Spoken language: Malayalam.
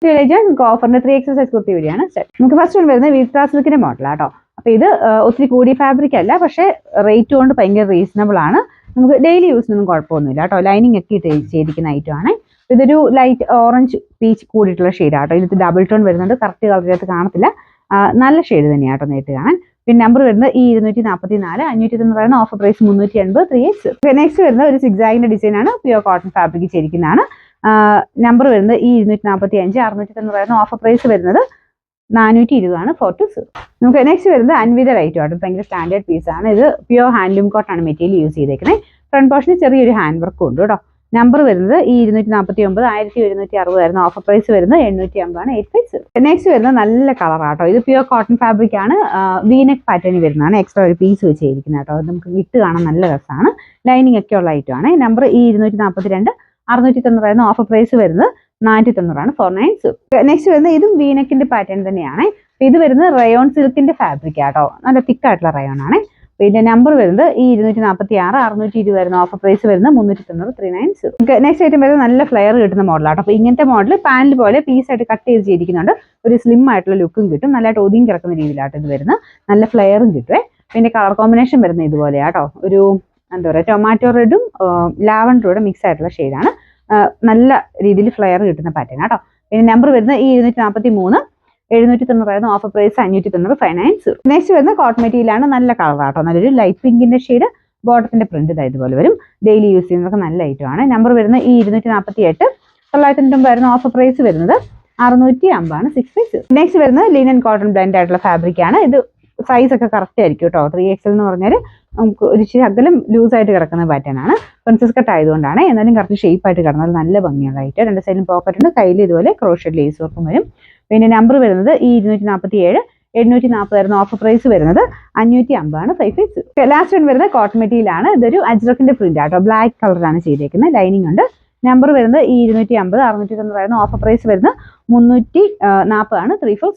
നമുക്ക് ഓഫറിന്റെ 3XL സൈസ് കുർത്തി വരികയാണ് സെറ്റ്. നമുക്ക് ഫസ്റ്റ് വൺ വരുന്നത് വിസ്ട്രാ സിൽക്കിന്റെ മോഡലാണ് കേട്ടോ. അപ്പൊ ഇത് ഒത്തിരി കൂടിയ ഫാബ്രിക് അല്ല, പക്ഷേ റേറ്റ് കൊണ്ട് ഭയങ്കര റീസണബിൾ ആണ്. നമുക്ക് ഡെയിലി യൂസിനൊന്നും കുഴപ്പമൊന്നുമില്ല കേട്ടോ. ലൈനിങ് ഒക്കെ ഇട്ട് ചെയ്തിരിക്കുന്ന ഐറ്റം ആണ്. ഇതൊരു ലൈറ്റ് ഓറഞ്ച് പീച്ച് കൂടിയിട്ടുള്ള ഷെയ്ഡാണ് കേട്ടോ. ഇതിന് ഡബിൾ ടോൺ വരുന്നുണ്ട്. കറക്റ്റ് കളറിനകത്ത് കാണത്തില്ല, നല്ല ഷെയ്ഡ് തന്നെയാണ് കേട്ടോ നേരിട്ട് കാണാൻ. പിന്നെ നമ്പർ വരുന്നത് ഈ 244, 500 പറയുന്ന ഓഫർ പ്രൈസ് 380 3X. നെക്സ്റ്റ് വരുന്നത് ഒരു സിക്സാഗിന്റെ ഡിസൈൻ ആണ്, പ്യുവർ കോട്ടൺ ഫാബ്രിക് ചെയ്തിരിക്കുന്നതാണ്. നമ്പർ വരുന്നത് ഈ 245, 690 പറയുന്ന ഓഫർ പ്രൈസ് വരുന്നത് 420 ആണ് 420. നമുക്ക് നെക്സ്റ്റ് വരുന്നത് അൻവിത ലൈറ്റ് ആണ്, ഭയങ്കര സ്റ്റാൻഡേർഡ് പീസ് ആണ്. ഇത് പ്യുവർ ഹാൻഡ്ലൂം കോട്ടൺ ആണ് മെറ്റീരിയൽ യൂസ് ചെയ്തേക്കുന്നത്. ഫ്രണ്ട് പോർഷന് ചെറിയൊരു ഹാൻഡ് വർക്കും ഉണ്ട് കേട്ടോ. നമ്പർ വരുന്നത് ഈ 249, 1160 ആയിരുന്നു ഓഫർ പ്രൈസ് വരുന്നത് 850 ആണ് 850. നെക്സ്റ്റ് വരുന്നത് നല്ല കളറാട്ടോ. ഇത് പ്യുവർ കോട്ടൺ ഫാബ്രിക് ആണ്, വീനെക്ക് പാറ്റേണിൽ വരുന്നതാണ്. എക്സ്ട്രാ ഒരു പീസ് വെച്ചിരിക്കുന്നത് കേട്ടോ. നമുക്ക് ഇട്ട് കാണാൻ നല്ല രസമാണ്. ലൈനിങ് ഒക്കെ ഉള്ള ഐറ്റം ആണ്. നമ്പർ ഈ 242, 690 ആയിരുന്നു ഓഫർ പ്രൈസ് വരുന്നത് 490 ആണ് 490. നെക്സ്റ്റ് വരുന്നത് ഇതും വീനെക്കിന്റെ പാറ്റേൺ തന്നെയാണ്. ഇത് വരുന്നത് റയോൺ സിൽക്കിന്റെ ഫാബ്രിക് ആട്ടോ, നല്ല തിക്കായിട്ടുള്ള റയോൺ ആണ്. പിന്നെ നമ്പർ വരുന്നത് ഈ 246, 620 വരുന്ന ഓഫർ പ്രൈസ് വരുന്നത് 390 390. നെക്സ്റ്റ് ഐറ്റം വരുന്നത് നല്ല ഫ്ലെയർ കിട്ടുന്ന മോഡലാട്ടോ. അപ്പോൾ ഇങ്ങനത്തെ മോഡൽ പാനൽ പോലെ പീസായിട്ട് കട്ട് ചെയ്ത് ചെയ്തിരിക്കുന്നുണ്ട്. ഒരു സ്ലിം ആയിട്ടുള്ള ലുക്കും കിട്ടും, നല്ലതായിട്ട് ഒതുങ്ങി കിടക്കുന്ന രീതിയിലാട്ടോ ഇത് വരുന്നത്. നല്ല ഫ്ലെയറും കിട്ടുവേ. പിന്നെ കളർ കോമ്പിനേഷൻ വരുന്നത് ഇതുപോലെയാട്ടോ, ഒരു എന്താ പറയുക ടൊമാറ്റോ റെഡും ലാവൻഡറും മിക്സ് ആയിട്ടുള്ള ഷെയ്ഡാണ്. നല്ല രീതിയിൽ ഫ്ലെയർ കിട്ടുന്ന പാറ്റേൺ ആട്ടോ. പിന്നെ നമ്പർ വരുന്നത് ഈ 243, 790 ഓഫർ പ്രൈസ് 590 590. നെക്സ്റ്റ് വരുന്നത് കോട്ടൺ മെറ്റീരിയലാണ്, നല്ല കളറാട്ടോ. നല്ലൊരു ലൈറ്റ് പിങ്കിന്റെ ഷെയ്ഡ്, ബോട്ടത്തിന്റെ പ്രിന്റ് ഇതുപോലെ വരും. ഡെയിലി യൂസ് ചെയ്യുന്നതൊക്കെ നല്ല ഐറ്റം ആണ്. നമ്പർ വരുന്നത് ഈ 248, 990 ആയിരുന്നു ഓഫർ പ്രൈസ് വരുന്നത് 650 ആണ് 6 പീസ്. നെക്സ്റ്റ് വരുന്നത് ലിനൻ കോട്ടൺ ബ്ലെൻഡ് ആയിട്ടുള്ള ഫാബ്രിക് ആണ്. ഇത് സൈസ് ഒക്കെ കറക്റ്റ് ആയിരിക്കും കേട്ടോ. 3XL എന്ന് പറഞ്ഞാൽ നമുക്ക് ഒരു ശകലം ലൂസായിട്ട് കിടക്കുന്ന പാറ്റേൺ ആണ്. പ്രിൻസസ് കട്ട് ആയതുകൊണ്ടാണ്, എന്നാലും കറക്റ്റ് ഷേപ്പ് ആയിട്ട് കിടന്നാൽ നല്ല ഭംഗിയുള്ള ഐറ്റം. രണ്ട് സൈഡിലും പോക്കറ്റ് ഉണ്ട്, കയ്യിൽ ഇതുപോലെ ക്രോഷഡ് ലേസ് വർക്കും വരും. പിന്നെ നമ്പർ വരുന്നത് ഈ 247, 840 ആയിരുന്നു ഓഫർ പ്രൈസ് വരുന്നത് 550 ആണ് 5 പീസ്. ലാസ്റ്റ് വൺ വരുന്നത് കോട്ടൺ മെറ്റീരിയൽ ആണ്. ഇതൊരു അജ്രക്കിന്റെ പ്രിന്റ് ആട്ടോ, ബ്ലാക്ക് കളറാണ് ചെയ്തേക്കുന്നത്. ലൈനിങ് ഉണ്ട്. നമ്പർ വരുന്നത് ഈ 250, 690 ആയിരുന്നു ഓഫർ പ്രൈസ് വരുന്നത് 340 ആണ് 3 4.